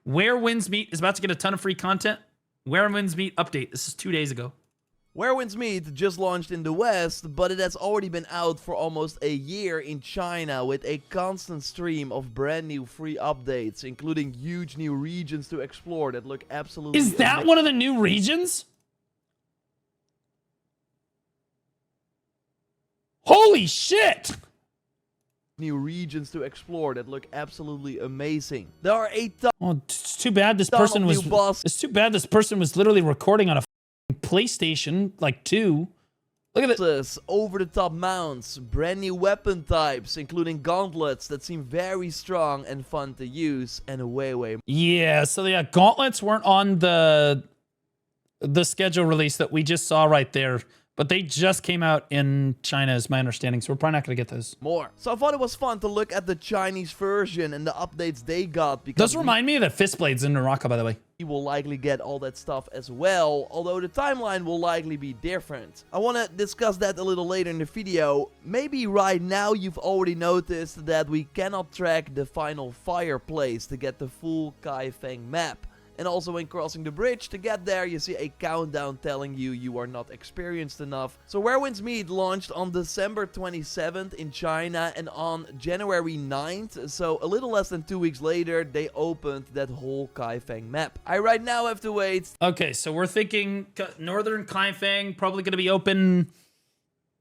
Where Winds Meet is about to get a ton of free content. Where Winds Meet update. This is 2 days ago. Where Winds Meet just launched in the West, but it has already been out for almost a year in China with a constant stream of brand new free updates, including huge new regions to explore that look absolutely Is that one of the new regions? Holy shit! New regions to explore that look absolutely amazing. There are a ton Oh, it's too bad this of person new was. bosses. It's too bad this person was literally recording on a PlayStation like 2. Look at this. Over-the-top mounts, brand new weapon types, including gauntlets that seem very strong and fun to use, and way more. Yeah, so yeah, gauntlets weren't on the schedule release that we just saw right there, but they just came out in China, is my understanding, so we're probably not going to get those. So I thought it was fun to look at the Chinese version and the updates they got, because Does remind me of the fist blades in Naraka, by the way. we will likely get all that stuff as well, although the timeline will likely be different. I want to discuss that a little later in the video. Maybe right now you've already noticed that we cannot track the final fireplace to get the full Kaifeng map. And also when crossing the bridge to get there, you see a countdown telling you are not experienced enough. So Where Winds Meet launched on December 27th in China, and on January 9th, so a little less than 2 weeks later, they opened that whole Kaifeng map. I right now have to wait. Okay, so we're thinking Northern Kaifeng probably going to be open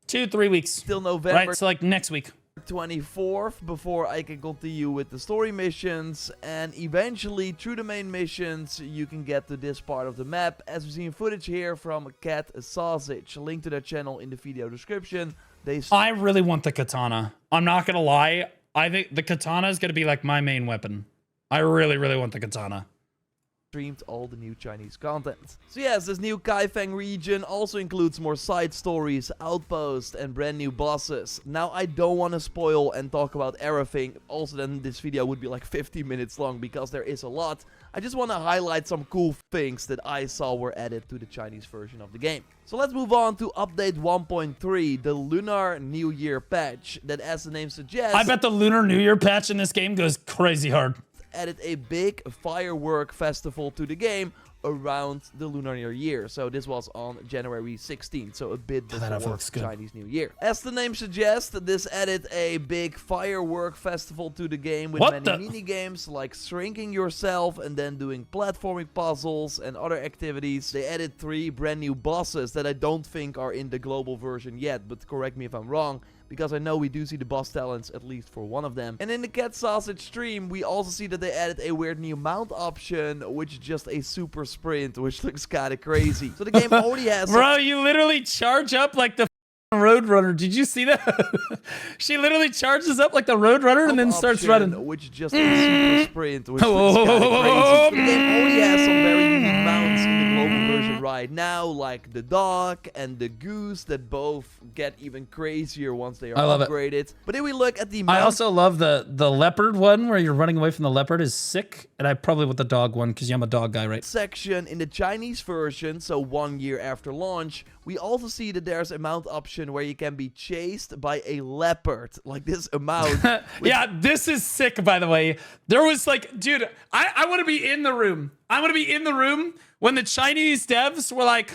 2-3 weeks. Till November. Right, so like next week. 24th before I can continue with the story missions, and eventually through the main missions you can get to this part of the map, as we've seen footage here from Cat Sausage. Link to their channel in the video description. I really want the katana. I'm not gonna lie, I think the katana is gonna be like my main weapon. I really want the katana. Streamed all the new Chinese content. So yes, this new Kaifeng region also includes more side stories, outposts, and brand new bosses. Now I don't want to spoil and talk about everything, also then this video would be like 50 minutes long because there is a lot. I just want to highlight some cool things that I saw were added to the Chinese version of the game. So let's move on to update 1.3, the Lunar New Year patch, that as the name suggests, I bet the Lunar New Year patch in this game goes crazy hard. added a big firework festival to the game around the Lunar New Year. So this was on January 16th, so a bit before Chinese New Year. As the name suggests, this added a big firework festival to the game with many mini-games like shrinking yourself and then doing platforming puzzles and other activities. They added 3 brand new bosses that I don't think are in the global version yet, but correct me if I'm wrong, because I know we do see the boss talents at least for one of them. And in the Cat Sausage stream, we also see that they added a weird new mount option, which is just a super sprint, which looks kind of crazy. So the game already has... Bro, you literally charge up like the Roadrunner. Did you see that? She literally charges up like the Roadrunner and then starts running. Which is just a super sprint, which looks kind of crazy. So the game already has some very unique mounts in the global version right now, like the dog and the goose that both get even crazier once they are upgraded. But if we look at the I also love the leopard one where you're running away from the leopard is sick, and I probably want the dog one because I'm a dog guy, right? Section in the Chinese version, so 1 year after launch, we also see that there's a mount option where you can be chased by a leopard, like this amount. Yeah, this is sick, by the way. There was like, dude, I want to be in the room. I want to be in the room when the Chinese devs were like,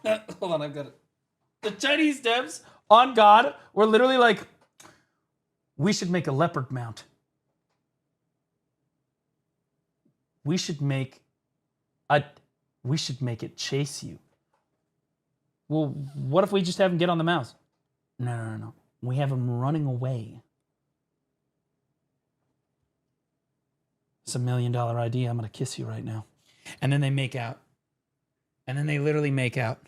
hold on, I've got it. The Chinese devs, on God, were literally like, we should make a leopard mount. We should make it chase you. Well, what if we just have him get on the mouse? No. We have him running away. It's $1 million idea. I'm going to kiss you right now. And then they make out. And then they literally make out.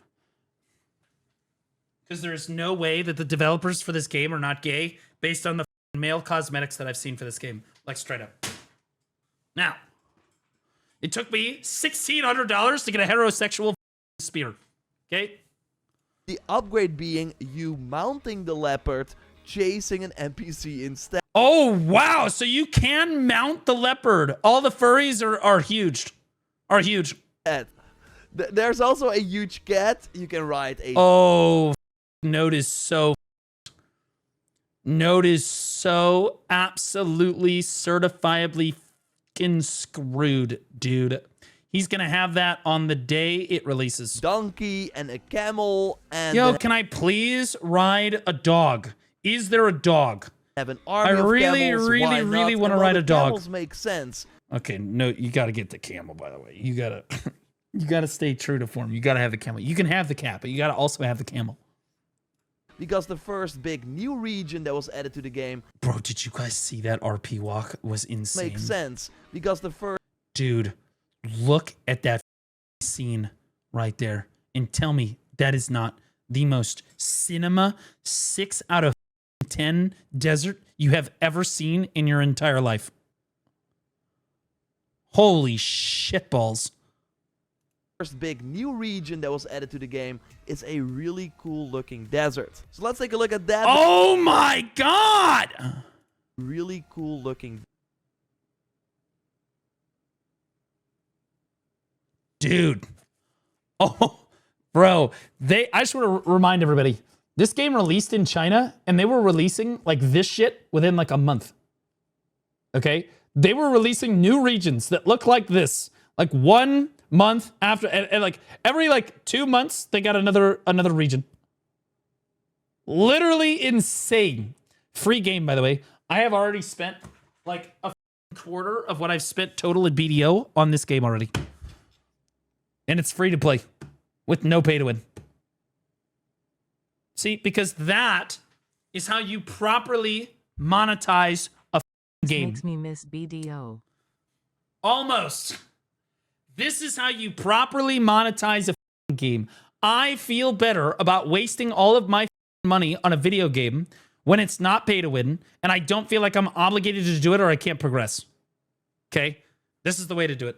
Because there's no way that the developers for this game are not gay based on the male cosmetics that I've seen for this game. Like, straight up. Now, it took me $1,600 to get a heterosexual spear. Okay? The upgrade being you mounting the leopard, chasing an NPC instead. Oh, wow. So you can mount the leopard. All the furries are huge. Are huge. There's also a huge cat. You can ride a... Oh, Node is so absolutely certifiably fucking screwed, dude. He's gonna have that on the day it releases. Donkey and a camel and yo, can I please ride a dog? Is there a dog? Have an army I of really, camels. really, Why really not? want to And ride the a dog. Camels make sense. Okay, no, you got to get the camel. By the way, you gotta, you gotta stay true to form. You gotta have the camel. You can have the cat, but you gotta also have the camel. Because the first big new region that was added to the game, bro, did you guys see that RP walk? Was insane. makes sense. Because the first dude, look at that scene right there, and tell me that is not the most cinema 6 out of 10 desert you have ever seen in your entire life. Holy shitballs. first big new region that was added to the game is a really cool looking desert. So let's take a look at that. Oh my god! Really cool looking. Dude. Oh, bro. I just want to remind everybody, this game released in China, and they were releasing like this shit within like a month. Okay? They were releasing new regions that look like this. Like 1 month after, and like every like 2 months, they got another region. Literally insane. Free game, by the way. I have already spent like a quarter of what I've spent total at BDO on this game already. And it's free to play with no pay to win. See, because that is how you properly monetize a game. Makes me miss BDO. Almost. This is how you properly monetize a game. I feel better about wasting all of my money on a video game when it's not pay to win, and I don't feel like I'm obligated to do it or I can't progress. Okay? This is the way to do it.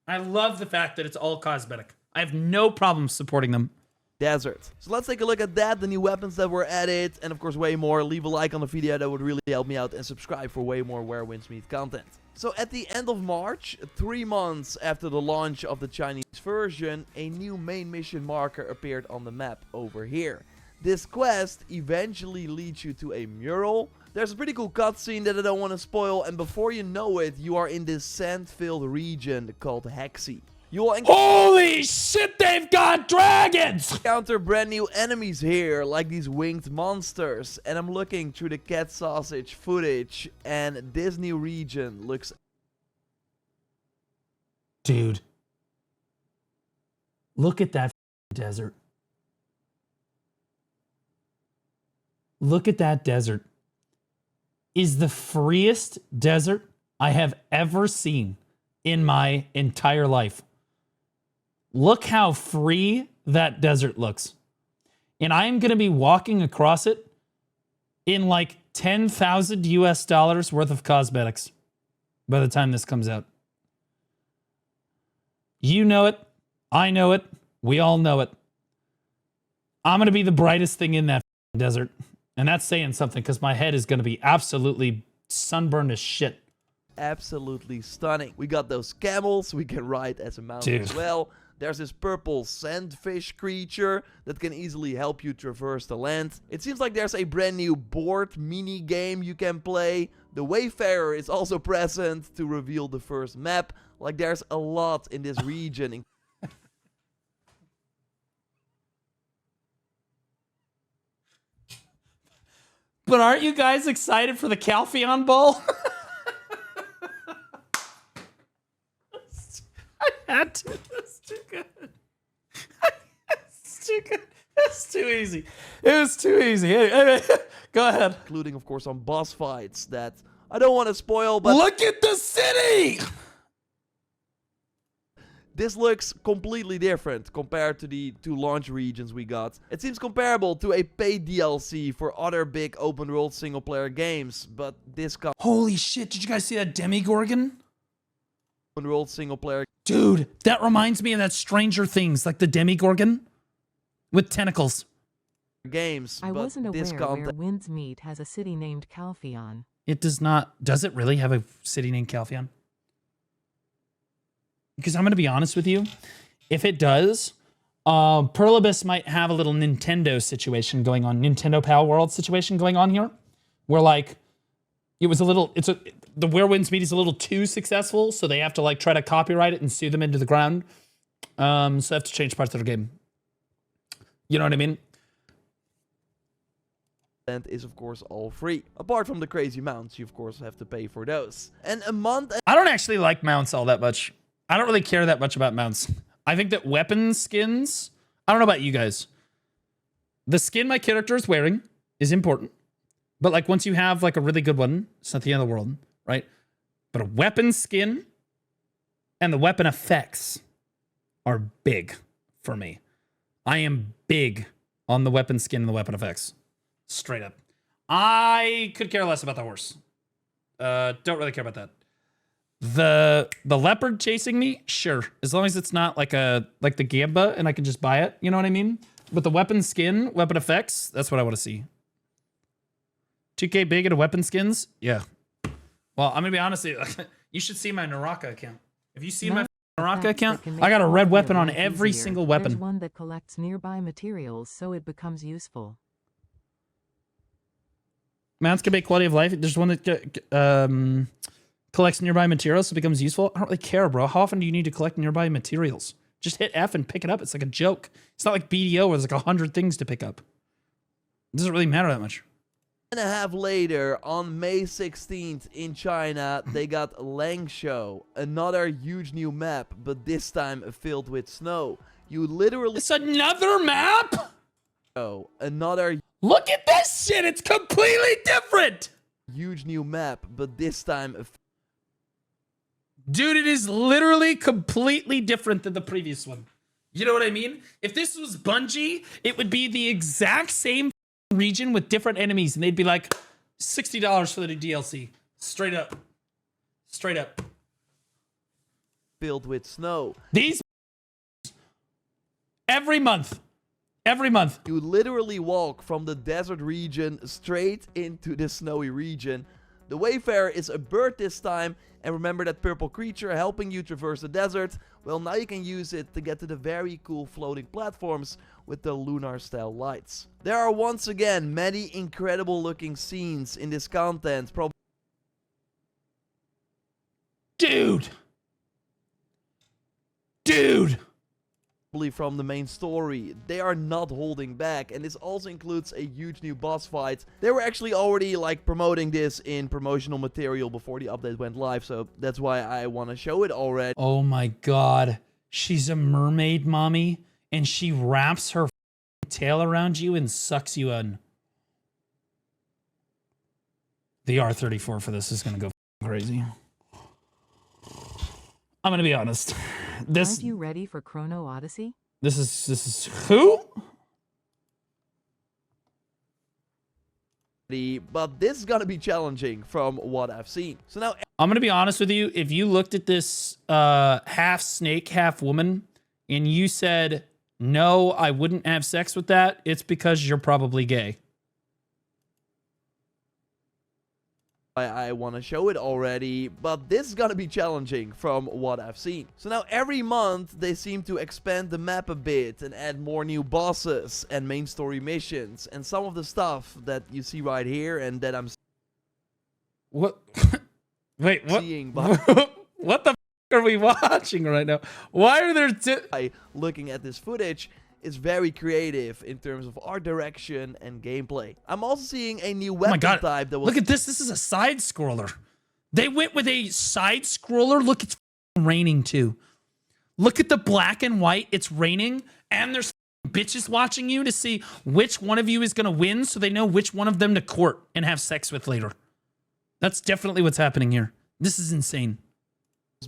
I love the fact that it's all cosmetic. I have no problem supporting them. Desert. So let's take a look at that, the new weapons that were added, and of course way more. Leave a like on the video, that would really help me out, and subscribe for way more Where Winds Meet content. So at the end of March, 3 months after the launch of the Chinese version, a new main mission marker appeared on the map over here. This quest eventually leads you to a mural. There's a pretty cool cutscene that I don't want to spoil, and before you know it, you are in this sand-filled region called Hexy. You will Holy shit, they've got dragons! encounter brand new enemies here, like these winged monsters, and I'm looking through the cat sausage footage, and this new region looks... Dude. Look at that desert. Look at that desert. Is the freest desert I have ever seen in my entire life. Look how free that desert looks. And I am going to be walking across it in like 10,000 US dollars worth of cosmetics by the time this comes out. You know it. I know it. We all know it. I'm going to be the brightest thing in that desert. And that's saying something because my head is going to be absolutely sunburned as shit. absolutely stunning. We got those camels we can ride as a mount as well. There's this purple sandfish creature that can easily help you traverse the land. It seems like there's a brand new board mini game you can play. The Wayfarer is also present to reveal the first map. Like, there's a lot in this region. But aren't you guys excited for the Calpheon Bowl? I had to. That's too good. That's too good. That's too easy. It was too easy. Anyway, go ahead. Including, of course, some boss fights that I don't want to spoil, but... Look at the city! This looks completely different compared to the two launch regions we got. It seems comparable to a paid DLC for other big open world single player games, but this comes... Holy shit, did you guys see that Demigorgon? Open world single player... Dude, that reminds me of that Stranger Things, like the Demigorgon with tentacles. Games, I but wasn't this aware where content... Winds Meet has a city named Calpheon. It does not. Does it really have a city named Calpheon? Because I'm going to be honest with you. If it does, Perlibus might have a little Nintendo situation going on. Nintendo Pal World situation going on here. Where, like, it was a little... the Where Winds Meet is a little too successful, so they have to like try to copyright it and sue them into the ground. So they have to change parts of their game. You know what I mean? And is of course all free. Apart from the crazy mounts, you of course have to pay for those. And a month. I don't actually like mounts all that much. I don't really care that much about mounts. I think that weapon skins, I don't know about you guys. The skin my character is wearing is important. But like once you have like a really good one, it's not the end of the world, right? But a weapon skin and the weapon effects are big for me. I am big on the weapon skin and the weapon effects. Straight up. I could care less about the horse. Don't really care about that. The leopard chasing me, sure. As long as it's not like the Gamba and I can just buy it, you know what I mean? But the weapon skin, weapon effects, that's what I want to see. 2K big into weapon skins? Yeah. Well, I'm gonna be honest with you. You should see my Naraka account. Have you seen my Naraka account? I got a red weapon on every single weapon. There's one that collects nearby materials so it becomes useful. Mounts can make quality of life. There's one that collects nearby materials so it becomes useful. I don't really care, bro. How often do you need to collect nearby materials? Just hit F and pick it up. It's like a joke. It's not like BDO where there's like 100 things to pick up. It doesn't really matter that much. And a half later, on May 16th in China, they got Langshow, another huge new map, but this time filled with snow. You literally... It's another map? Oh, another... Look at this shit! It's completely different! Huge new map, but this time... Dude, it is literally completely different than the previous one. You know what I mean? If this was Bungie, it would be the exact same region with different enemies, and they'd be like, $60 for the DLC. Straight up. Straight up. Filled with snow. These every month. Every month. You literally walk from the desert region straight into the snowy region. The Wayfarer is a bird this time, and remember that purple creature helping you traverse the desert? Well, now you can use it to get to the very cool floating platforms with the Lunar style lights. There are once again many incredible looking scenes in this content. Dude! From the main story. They are not holding back, and this also includes a huge new boss fight. They were actually already like promoting this in promotional material before the update went live, so that's why I want to show it already. Oh my god. She's a mermaid mommy, and she wraps her tail around you and sucks you in. The R34 for this is gonna go crazy. I'm gonna be honest. Aren't you ready for Chrono Odyssey? This is who? But this is gonna be challenging from what I've seen. So now I'm gonna be honest with you. If you looked at this half snake, half woman, and you said, no, I wouldn't have sex with that, it's because you're probably gay. I want to show it already, but this is gonna be challenging from what I've seen. So now every month they seem to expand the map a bit and add more new bosses and main story missions, and some of the stuff that you see right here and that I'm What? Wait, what? seeing What the f are we watching right now? Why are there by looking at this footage is very creative in terms of art direction and gameplay. I'm also seeing a new weapon type that was... Look at this. This is a side scroller. They went with a side scroller. Look, it's raining too. Look at the black and white. It's raining, and there's bitches watching you to see which one of you is going to win so they know which one of them to court and have sex with later. That's definitely what's happening here. This is insane.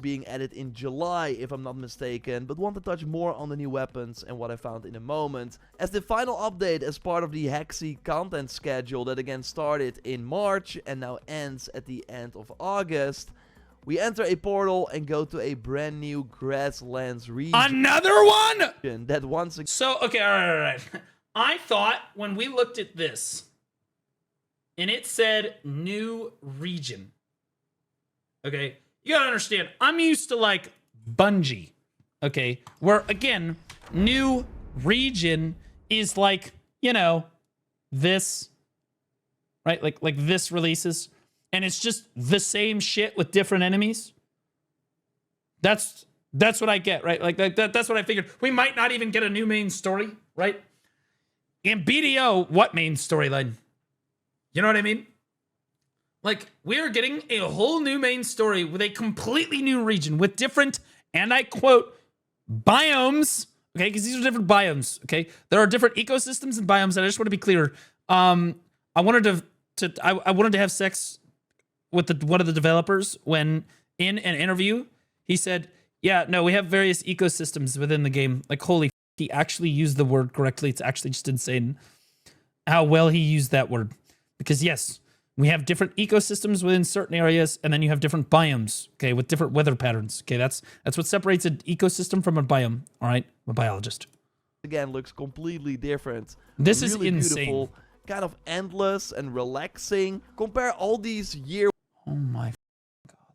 Being added in July, if I'm not mistaken, but want to touch more on the new weapons and what I found in a moment. As the final update as part of the Hexy content schedule that again started in March and now ends at the end of August, we enter a portal and go to a brand new grasslands region. Another one? That once again... So, okay, all right. I thought when we looked at this, and it said new region, okay? You gotta understand, I'm used to like Bungie, okay? Where again, new region is like, you know, this, right? Like this releases. and it's just the same shit with different enemies. That's what I get, right? Like that's what I figured. We might not even get a new main story, right? In BDO, what main storyline? You know what I mean? Like, we are getting a whole new main story with a completely new region with different, and I quote, biomes. Okay, because these are different biomes. Okay, there are different ecosystems and biomes, and I just want to be clear. I wanted I wanted to have sex with one of the developers when in an interview he said, "Yeah, no, we have various ecosystems within the game." Like, holy, he actually used the word correctly. It's actually just insane how well he used that word. Because yes, we have different ecosystems within certain areas, and then you have different biomes, okay, with different weather patterns. Okay, that's what separates an ecosystem from a biome. All right, I'm a biologist. Again, looks completely different. This really is insane. Beautiful, kind of endless and relaxing. Compare all these year Oh my god,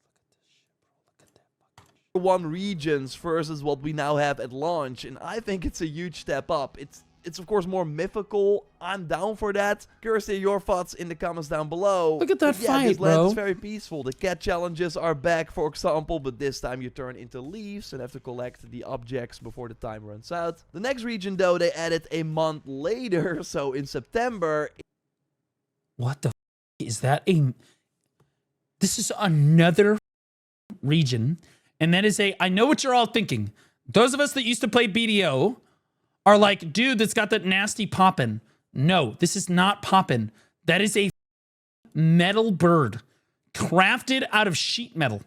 look at this shit, bro. Look at that. one regions versus what we now have at launch, and I think it's a huge step up. It's of course more mythical. I'm down for that. Curious to hear your thoughts in the comments down below. Look at that But yeah, fight, this land bro. is very peaceful. The cat challenges are back, for example, but this time you turn into leaves and have to collect the objects before the time runs out. The next region, though, they added a month later, so in September. What the f is that? This is another region, and that is I know what you're all thinking. Those of us that used to play BDO are like, dude, that's got that nasty poppin'. No, this is not poppin'. That is a metal bird crafted out of sheet metal.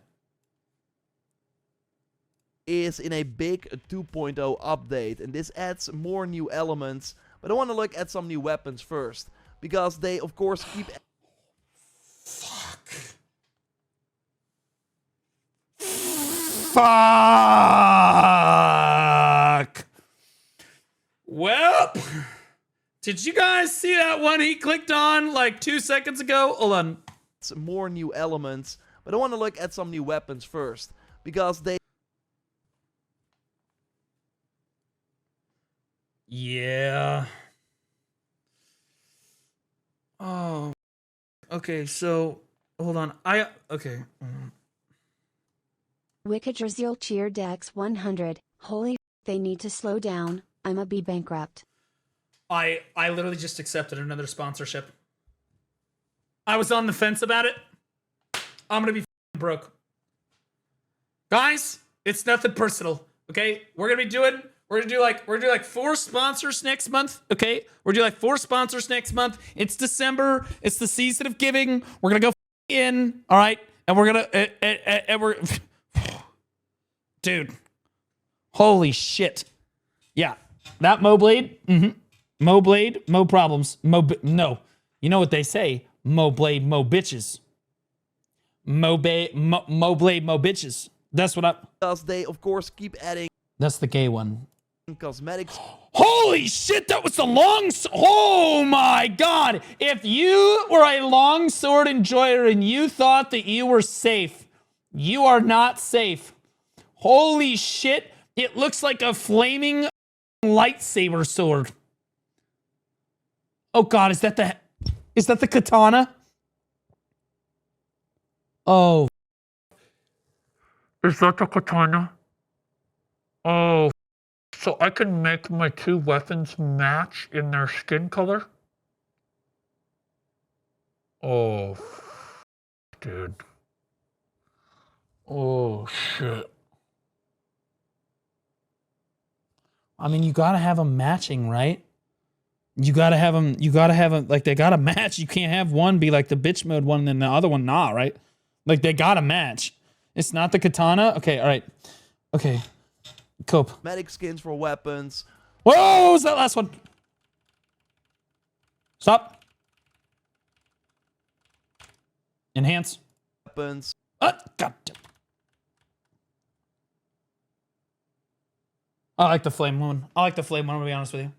Is in a big 2.0 update, and this adds more new elements. But I want to look at some new weapons first, because they, of course, keep... Fuck! Well, did you guys see that one he clicked on like 2 seconds ago? Hold on. more new elements, but I want to look at some new weapons first, because they... Yeah. Oh. Okay, so hold on. Okay. Wicked Brazil cheer Dex 100. Holy f, they need to slow down. I'ma be bankrupt. I literally just accepted another sponsorship. I was on the fence about it. I'm gonna be broke. Guys, it's nothing personal. Okay? We're gonna do like 4 sponsors next month. Okay? We're gonna do like 4 sponsors next month. It's December. It's the season of giving. We're gonna go in. All right? And we're gonna and we're dude. Holy shit. Yeah. That Mo Blade. Mo Blade, Mo problems. No. You know what they say? Mo Blade, Mo bitches. Mo Blade, Mo bitches. That's what Because they, of course, keep adding... That's the gay one. Cosmetics. Holy shit, that was the long... Oh my god. If you were a longsword enjoyer and you thought that you were safe, you are not safe. Holy shit. It looks like a flaming lightsaber sword. Oh god, is that the katana? Oh. Is that the katana? Oh. So I can make my 2 weapons match in their skin color? Oh. Dude. Oh shit. I mean, you gotta have them matching, right? You gotta have them, like, they gotta match. You can't have one be like the bitch mode one and then the other one not, right? Like, they gotta match. It's not the katana? Okay, all right. Okay. Cope. Medic skins for weapons. Whoa, what was that last one? Stop. Enhance. Weapons. God. I like the flame one. I'm gonna be honest with you.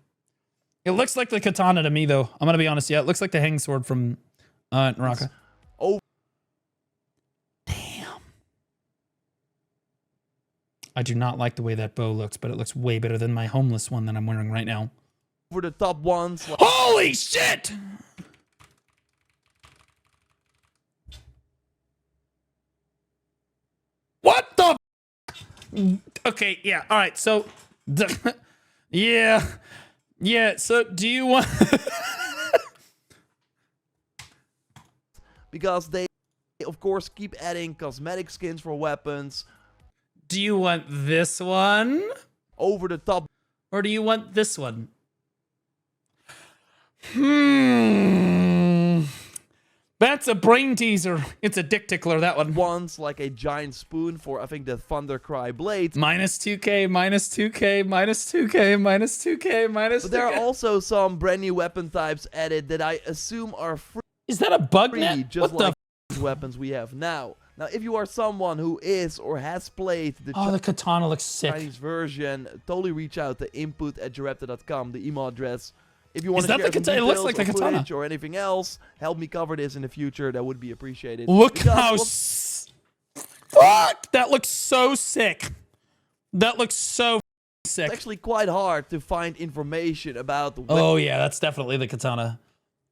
It looks like the katana to me, though. I'm gonna be honest. Yeah, it looks like the hang sword from Naraka. Oh. Damn. I do not like the way that bow looks, but it looks way better than my homeless one that I'm wearing right now. For the top ones. Holy shit! Okay, yeah, all right. So, yeah. So, do you want? Because they, of course, keep adding cosmetic skins for weapons. Do you want this one? Over the top. Or do you want this one? That's a brain teaser. It's a dick tickler, that one. Ones like a giant spoon for, I think, the Thundercry blade. Minus 2k, minus 2k, minus 2k, minus 2k, minus 2k. But there are also some brand new weapon types added that I assume are free. Is that a bug net? Just What like the weapons we have now. Now, if you are someone who is or has played the the katana looks sick. Chinese version, totally reach out to input@jarepta.com, the email address. If you want to Is that share the some katana? It looks details like the or katana. footage or anything else, help me cover this in the future. That would be appreciated. Look Because how fuck! That looks so sick. That looks so sick. it's actually quite hard to find information about the Oh yeah, that's definitely the katana.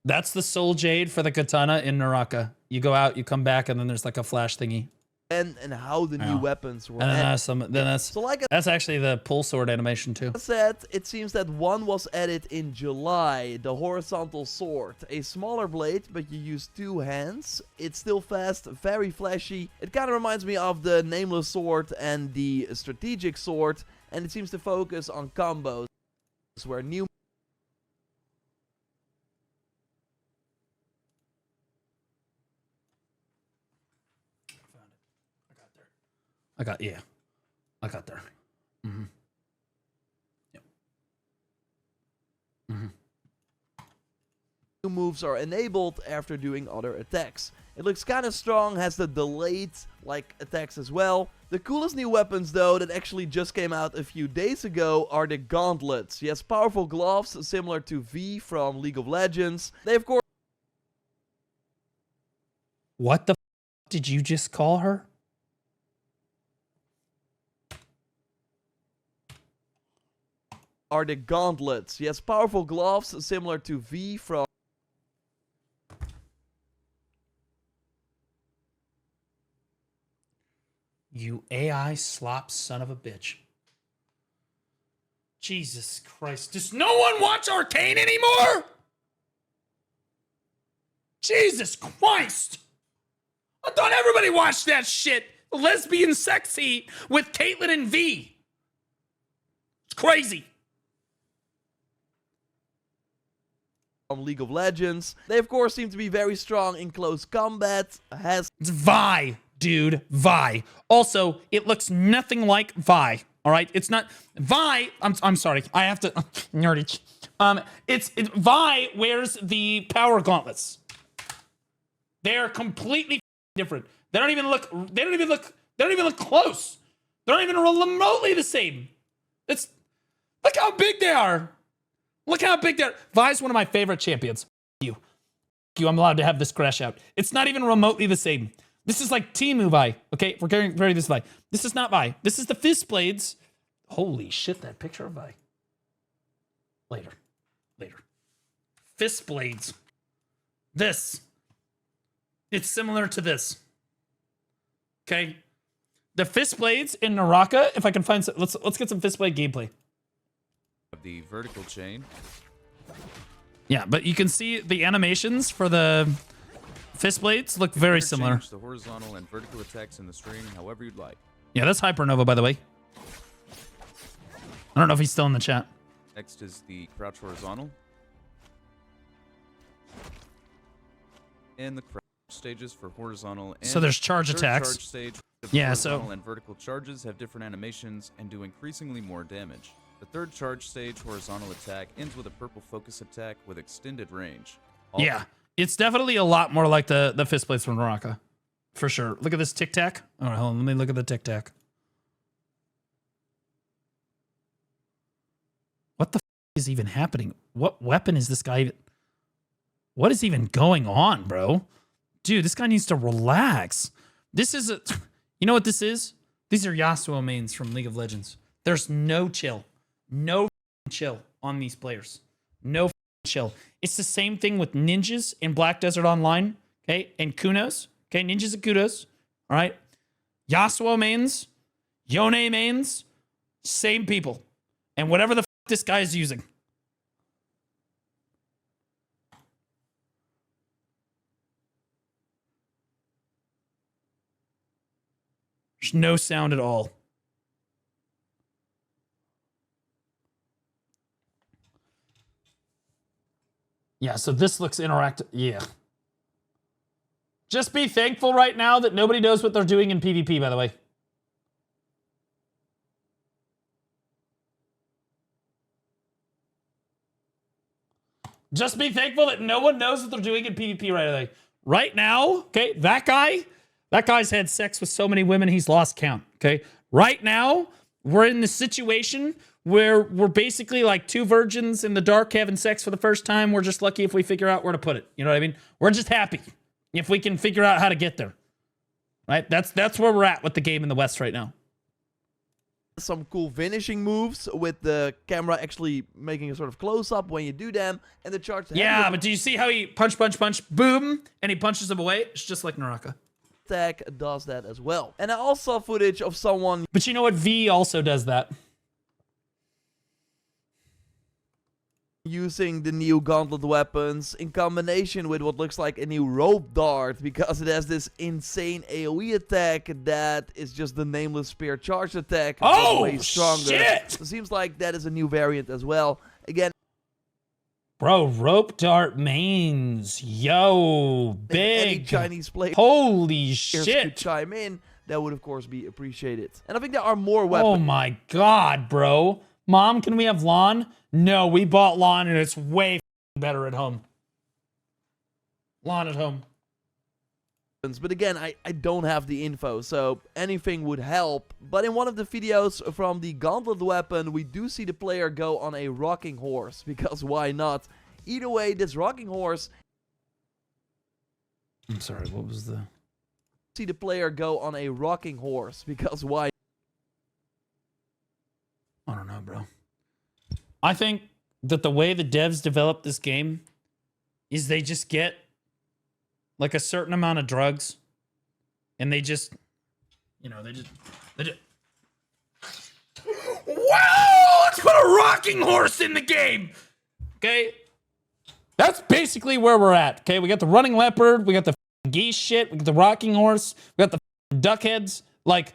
That's the soul jade for the katana in Naraka. You go out, you come back, and then there's like a flash thingy. and how the new weapons were And then added. that's some. Then that's So like that's actually the pull sword animation too. I said, it seems that one was added in July, the horizontal sword. A smaller blade, but you use two hands. It's still fast, very flashy. It kind of reminds me of the nameless sword and the strategic sword, and it seems to focus on combos, where new I got there. Mm-hmm. Yep. Mm-hmm. new moves are enabled after doing other attacks. It looks kind of strong, has the delayed like attacks as well. The coolest new weapons though that actually just came out a few days ago are the gauntlets. Yes, powerful gloves similar to V from League of Legends. They of course What the did you just call her? are the gauntlets. Yes, powerful gloves similar to V from You AI slop son of a bitch. Jesus Christ. Does no one watch Arcane anymore? Jesus Christ. I thought everybody watched that shit. Lesbian sex heat with Caitlyn and V. It's crazy. League of Legends. They of course seem to be very strong in close combat. Has It's Vi, dude. Vi. Also, it looks nothing like Vi. All right, it's not Vi. I'm sorry. I have to nerdy. It's Vi wears the power gauntlets. They are completely different. They don't even look close. They're not even remotely the same. Look how big they are. Look how big they're. Vi's one of my favorite champions. You, I'm allowed to have this crash out. It's not even remotely the same. This is like Temu Vi. Okay, if we're comparing this Vi. This is not Vi. This is the fist blades. Holy shit, that picture of Vi. Later. Fist blades. This. It's similar to this. Okay. The fist blades in Naraka. If I can find some, let's get some fist blade gameplay. The vertical chain. Yeah, but you can see the animations for the fist blades look very similar. Interchange the horizontal and vertical attacks in the string however you'd like. Yeah, that's Hypernova, by the way. I don't know if he's still in the chat. Next is the crouch horizontal. And the crouch stages for horizontal and So there's charge third attacks. Charge stage. Yeah, Horizontal so and vertical charges have different animations and do increasingly more damage. The third charge stage horizontal attack ends with a purple focus attack with extended range. yeah, it's definitely a lot more like the fist blades from Naraka, for sure. Look at this tic tac. All right, hold on. Let me look at the tic tac. What the is even happening? What weapon is this guy even? What is even going on, bro? Dude, this guy needs to relax. This is a. You know what this is? These are Yasuo mains from League of Legends. There's no chill. No chill on these players. No chill. It's the same thing with ninjas in Black Desert Online, okay? And Kunos, okay? Ninjas and Kudos, all right? Yasuo mains, Yone mains, same people. And whatever the this guy is using. There's no sound at all. Yeah, so this looks interactive. Yeah. Just be thankful right now that nobody knows what they're doing in PvP, by the way. Just be thankful that no one knows what they're doing in PvP right away. Right now, okay, that guy's had sex with so many women he's lost count, okay? Right now, we're in the situation where we're basically like two virgins in the dark having sex for the first time. We're just lucky if we figure out where to put it. You know what I mean? We're just happy if we can figure out how to get there. Right? That's where we're at with the game in the West right now. Some cool finishing moves with the camera actually making a sort of close-up when you do them, and the charge... Yeah, but do you see how he punch, boom, and he punches them away? It's just like Naraka. Attack does that as well. And I also saw footage of someone... But you know what? V also does that. Using the new gauntlet weapons in combination with what looks like a new rope dart, because it has this insane AoE attack that is just the nameless spear charge attack. Oh, way stronger. shit! So it seems like that is a new variant as well. Again, bro, rope dart mains. Yo, if any big. Chinese players Holy could shit. chime in, that would of course be appreciated. And I think there are more Oh weapons. my god, bro. Mom, can we have lawn? No, we bought lawn and it's way better at home. Lawn at home. But again, I don't have the info, so anything would help. But in one of the videos from the gauntlet weapon, we do see the player go on a rocking horse, because why not? Either way, this rocking horse... I'm sorry, what was the... See the player go on a rocking horse, because why? I don't know, bro. I think that the way the devs develop this game is they just get like a certain amount of drugs and they just, you know, they just wow, let's put a rocking horse in the game. Okay. That's basically where we're at. Okay. We got the running leopard. We got the geese shit. We got the rocking horse. We got the duck heads. Like,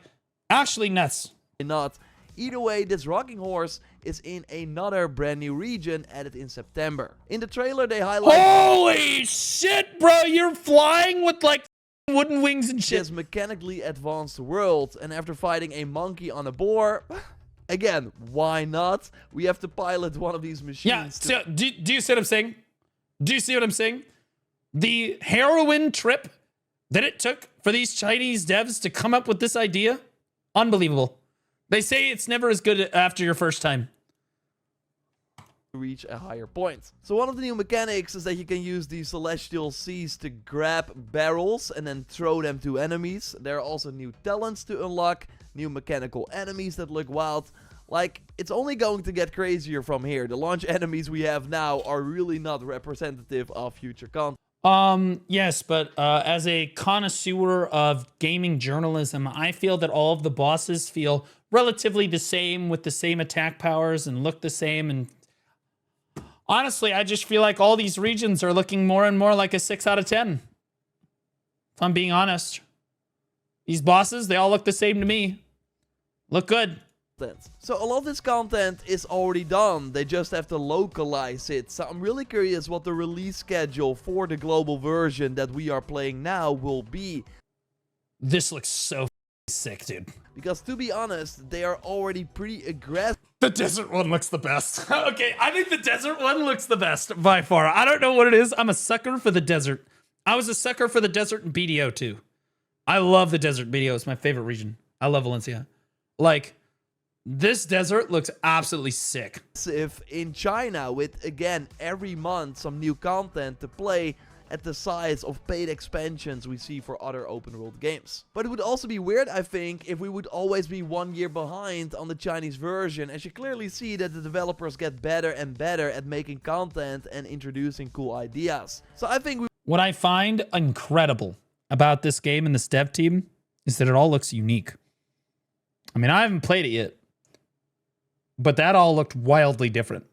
actually nuts. Not. Either way, this rocking horse is in another brand new region added in September. In the trailer, they highlight... Holy shit, bro. You're flying with like wooden wings and shit. This mechanically advanced world, and after fighting a monkey on a boar... Again, why not? We have to pilot one of these machines. Yeah, so do you see what I'm saying? Do you see what I'm saying? The heroin trip that it took for these Chinese devs to come up with this idea, unbelievable. They say it's never as good after your first time. Reach a higher point. So one of the new mechanics is that you can use the celestial seas to grab barrels and then throw them to enemies. There are also new talents to unlock, new mechanical enemies that look wild. Like, it's only going to get crazier from here. The launch enemies we have now are really not representative of future content. Yes, but as a connoisseur of gaming journalism, I feel that all of the bosses feel relatively the same with the same attack powers and look the same. And honestly, I just feel like all these regions are looking more and more like a 6 out of 10. If I'm being honest. These bosses, they all look the same to me. Look good. So a lot of this content is already done, they just have to localize it. So I'm really curious what the release schedule for the global version that we are playing now will be. This looks so sick, dude. Because to be honest, they are already pretty aggressive. The desert one looks the best. Okay, I think the desert one looks the best by far. I don't know what it is. I'm a sucker for the desert. I was a sucker for the desert in BDO too. I love the desert. BDO is my favorite region. I love Valencia. Like, this desert looks absolutely sick. If in China, with again every month some new content to play at the size of paid expansions we see for other open world games. But it would also be weird, I think, if we would always be 1 year behind on the Chinese version, as you clearly see that the developers get better and better at making content and introducing cool ideas. So I think what I find incredible about this game and this dev team is that it all looks unique. I mean, I haven't played it yet, but that all looked wildly different.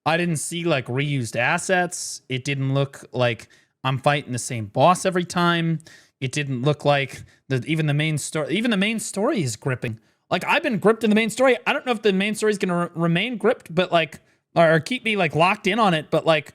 I didn't see like reused assets. It didn't look like I'm fighting the same boss every time. It didn't look like even the main story is gripping. Like, I've been gripped in the main story. I don't know if the main story is going to remain gripped, but like, or keep me like locked in on it. But like,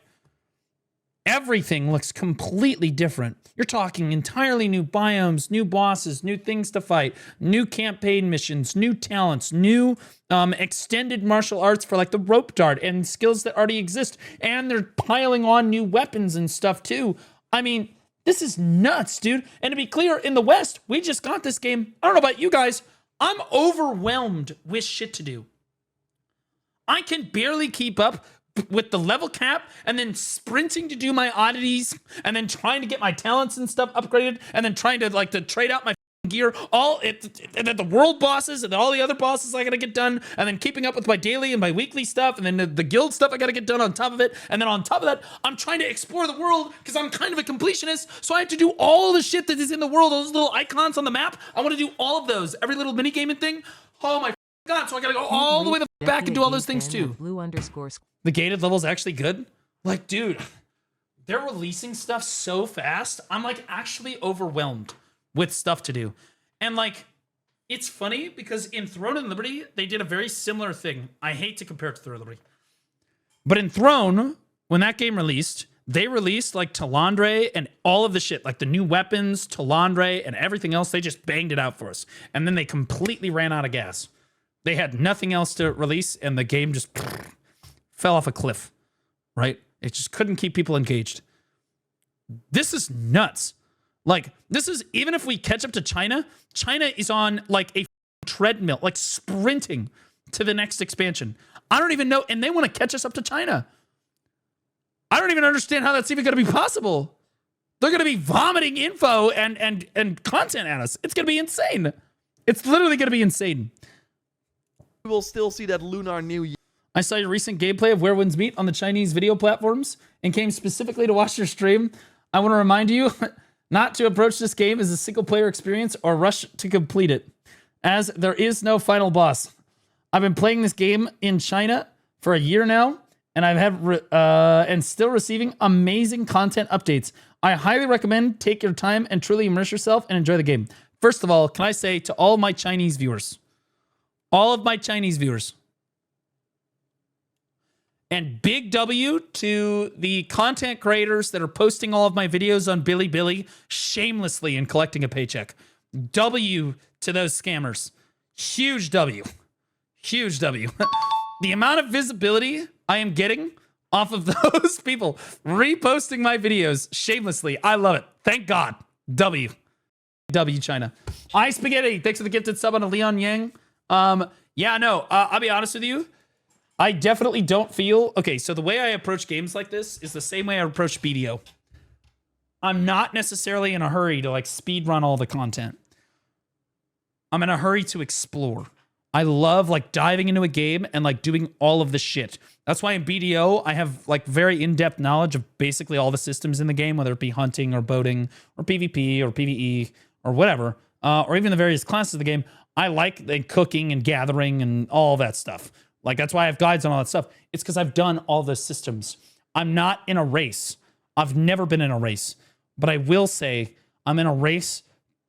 everything looks completely different. You're talking entirely new biomes, new bosses, new things to fight, new campaign missions, new talents, new extended martial arts for like the rope dart and skills that already exist. And they're piling on new weapons and stuff too. I mean, this is nuts, dude. And to be clear, in the West, we just got this game. I don't know about you guys. I'm overwhelmed with shit to do. I can barely keep up with the level cap and then sprinting to do my oddities and then trying to get my talents and stuff upgraded and then trying to like to trade out my gear, and then the world bosses and then all the other bosses I gotta get done, and then keeping up with my daily and my weekly stuff, and then the guild stuff I gotta get done on top of it. And then on top of that, I'm trying to explore the world because I'm kind of a completionist, so I have to do all the shit that is in the world, those little icons on the map. I want to do all of those, every little mini gaming thing. Oh my god, so I gotta go all the way back and do all those things too. The gated level is actually good. Like, dude, they're releasing stuff so fast. I'm like actually overwhelmed with stuff to do. And like, it's funny because in Throne and Liberty, they did a very similar thing. I hate to compare it to Throne and Liberty. But in Throne, when that game released, they released like Talandre and all of the shit, like the new weapons, Talandre and everything else. They just banged it out for us. And then they completely ran out of gas. They had nothing else to release and the game just fell off a cliff, right? It just couldn't keep people engaged. This is nuts. Like, this is, even if we catch up to China, China is on like a treadmill, like sprinting to the next expansion. I don't even know, and they want to catch us up to China. I don't even understand how that's even going to be possible. They're going to be vomiting info and content at us. It's going to be insane. It's literally going to be insane. We will still see that Lunar New Year. I saw your recent gameplay of Where Winds Meet on the Chinese video platforms and came specifically to watch your stream. I want to remind you not to approach this game as a single-player experience or rush to complete it, as there is no final boss. I've been playing this game in China for a year now, and and still receiving amazing content updates. I highly recommend take your time and truly immerse yourself and enjoy the game. First of all, can I say to all my Chinese viewers, and big W to the content creators that are posting all of my videos on Bilibili shamelessly and collecting a paycheck. W to those scammers. Huge W. Huge W. The amount of visibility I am getting off of those people reposting my videos shamelessly. I love it. Thank God. W. W China. I Spaghetti. Thanks for the gifted sub on a Leon Yang. Yeah, no, I'll be honest with you. I definitely don't feel... Okay, so the way I approach games like this is the same way I approach BDO. I'm not necessarily in a hurry to like speed run all the content. I'm in a hurry to explore. I love like diving into a game and like doing all of the shit. That's why in BDO, I have like very in-depth knowledge of basically all the systems in the game, whether it be hunting or boating or PvP or PvE or whatever, or even the various classes of the game. I like the cooking and gathering and all that stuff. Like, that's why I have guides on all that stuff. It's because I've done all the systems. I'm not in a race. I've never been in a race. But I will say I'm in a race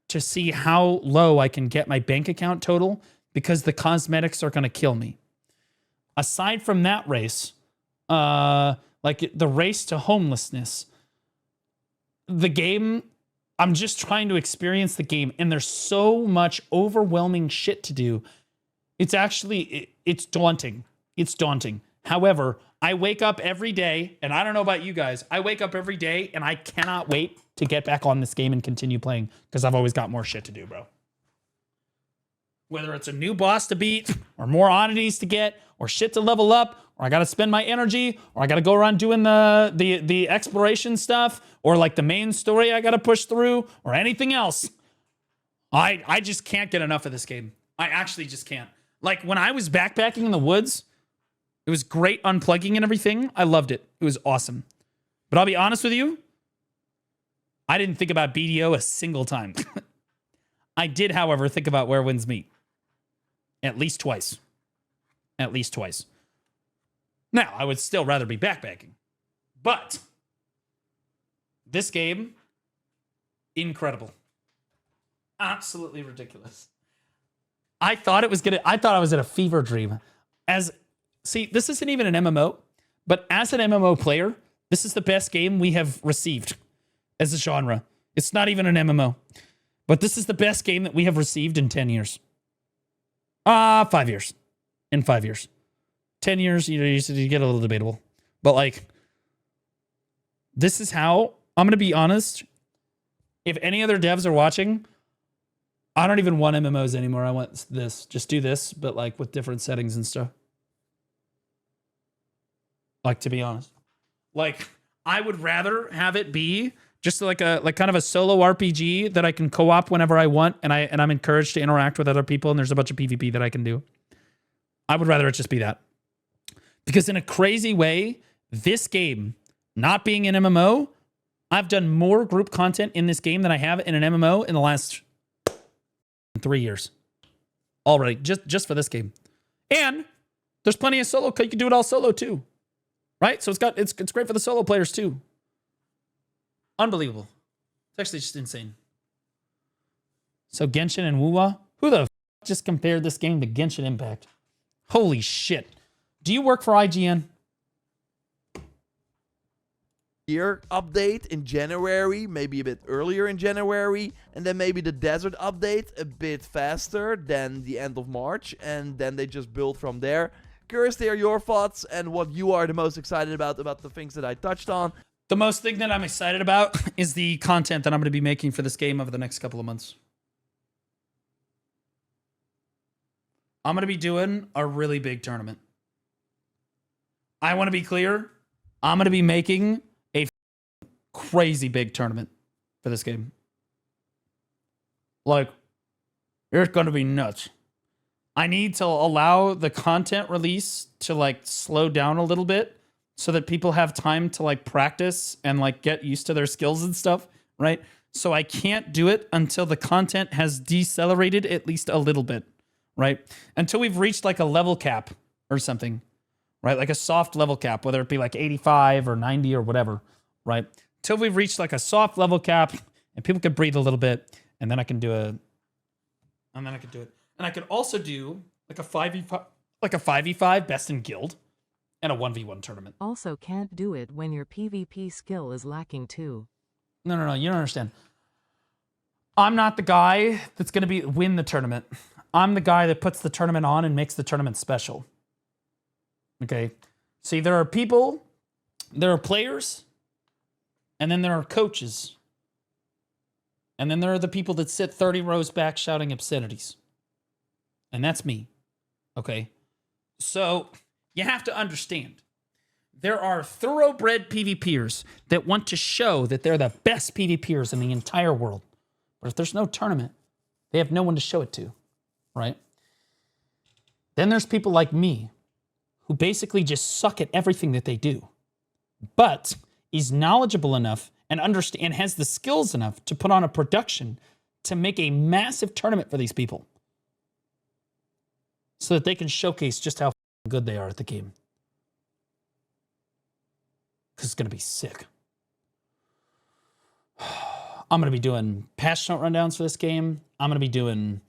to see how low I can get my bank account total because the cosmetics are going to kill me. Aside from that race, like the race to homelessness, the game, I'm just trying to experience the game. And there's so much overwhelming shit to do. It's actually, it's daunting. It's daunting. However, I wake up every day, and I don't know about you guys, I wake up every day, and I cannot wait to get back on this game and continue playing, because I've always got more shit to do, bro. Whether it's a new boss to beat, or more oddities to get, or shit to level up, or I gotta spend my energy, or I gotta go around doing the exploration stuff, or like the main story I gotta push through, or anything else. I just can't get enough of this game. I actually just can't. Like, when I was backpacking in the woods, it was great unplugging and everything. I loved it. It was awesome. But I'll be honest with you, I didn't think about BDO a single time. I did, however, think about Where Winds Meet. At least twice. At least twice. Now, I would still rather be backpacking. But this game, incredible. Absolutely ridiculous. I thought I was in a fever dream. See, this isn't even an MMO, but as an MMO player, this is the best game we have received as a genre. It's not even an MMO, but this is the best game that we have received in 10 years. 5 years. In 5 years. 10 years, you get a little debatable. But like, this is how, I'm going to be honest, if any other devs are watching, I don't even want MMOs anymore. I want this. Just do this, but like with different settings and stuff. Like, to be honest. Like, I would rather have it be just like kind of a solo RPG that I can co-op whenever I want, and I'm encouraged to interact with other people, and there's a bunch of PvP that I can do. I would rather it just be that. Because in a crazy way, this game, not being an MMO, I've done more group content in this game than I have in an MMO in the last 3 years. Already, just for this game. And there's plenty of solo. You can do it all solo too. Right? So it's great for the solo players too. Unbelievable. It's actually just insane. So Genshin and Wuwa? Who the f just compared this game to Genshin Impact? Holy shit. Do you work for IGN? Year update in January, maybe a bit earlier in January, and then maybe the desert update a bit faster than the end of March, and then they just build from there. Curious to hear your thoughts and what you are the most excited about the things that I touched on. The most thing that I'm excited about is the content that I'm going to be making for this game over the next couple of months. I'm going to be doing a really big tournament. I want to be clear. I'm going to be making a crazy big tournament for this game. Like, it's going to be nuts. I need to allow the content release to like slow down a little bit so that people have time to like practice and like get used to their skills and stuff, right? So I can't do it until the content has decelerated at least a little bit, right? Until we've reached like a level cap or something, right? Like a soft level cap, whether it be like 85 or 90 or whatever, right? Until we've reached like a soft level cap and people can breathe a little bit, and then I can do it. And I could also do like a 5v5 best in guild and a 1v1 tournament. Also can't do it when your PvP skill is lacking too. No, you don't understand. I'm not the guy that's going to win the tournament. I'm the guy that puts the tournament on and makes the tournament special. Okay? See, there are people, there are players, and then there are coaches. And then there are the people that sit 30 rows back shouting obscenities. And that's me. Okay? So, you have to understand. There are thoroughbred PvPers that want to show that they're the best PvPers in the entire world. But if there's no tournament, they have no one to show it to, right? Then there's people like me who basically just suck at everything that they do, but is knowledgeable enough and has the skills enough to put on a production to make a massive tournament for these people so that they can showcase just how good they are at the game. Because it's going to be sick. I'm going to be doing patch note rundowns for this game. I'm going to be doing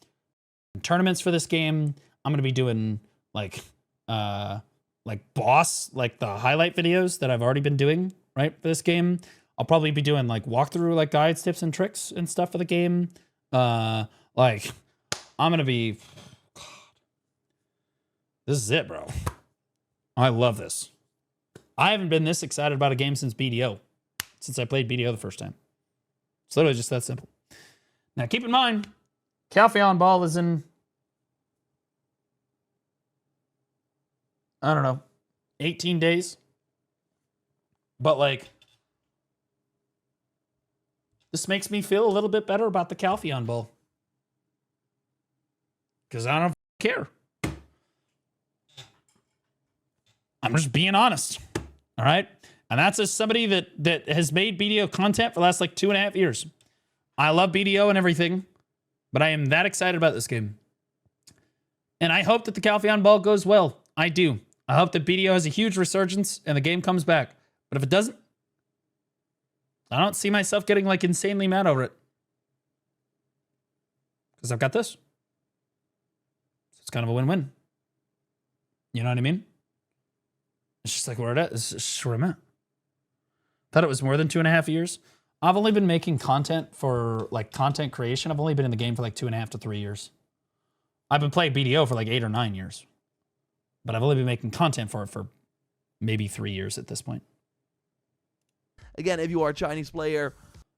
tournaments for this game. I'm going to be doing like the highlight videos that I've already been doing, right, for this game. I'll probably be doing like walkthrough, like guides, tips, and tricks and stuff for the game. I'm going to be, God, this is it, bro. I love this. I haven't been this excited about a game since BDO, since I played BDO the first time. It's literally just that simple. Now, keep in mind, Kaifeng Ball is in, I don't know, 18 days. But, like, this makes me feel a little bit better about the Kaifeng Ball. Because I don't care. I'm just being honest. All right? And that's as somebody that has made BDO content for the last, like, 2.5 years. I love BDO and everything, but I am that excited about this game. And I hope that the Calpheon Ball goes well. I do. I hope that BDO has a huge resurgence and the game comes back. But if it doesn't, I don't see myself getting like insanely mad over it. Because I've got this. So it's kind of a win-win. You know what I mean? It's just like where it is. It's just where I'm at. Thought it was more than 2.5 years. I've only been making content for like content creation. I've only been in the game for like 2.5 to 3 years. I've been playing BDO for like 8 or 9 years. But I've only been making content for it for maybe 3 years at this point. Again, if you are a Chinese player,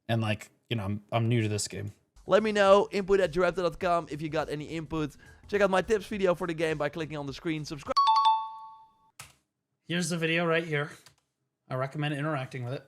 and like, you know, I'm new to this game. let me know. Input@girafta.com if you got any input. Check out my tips video for the game by clicking on the screen. Subscribe. Here's the video right here. I recommend interacting with it.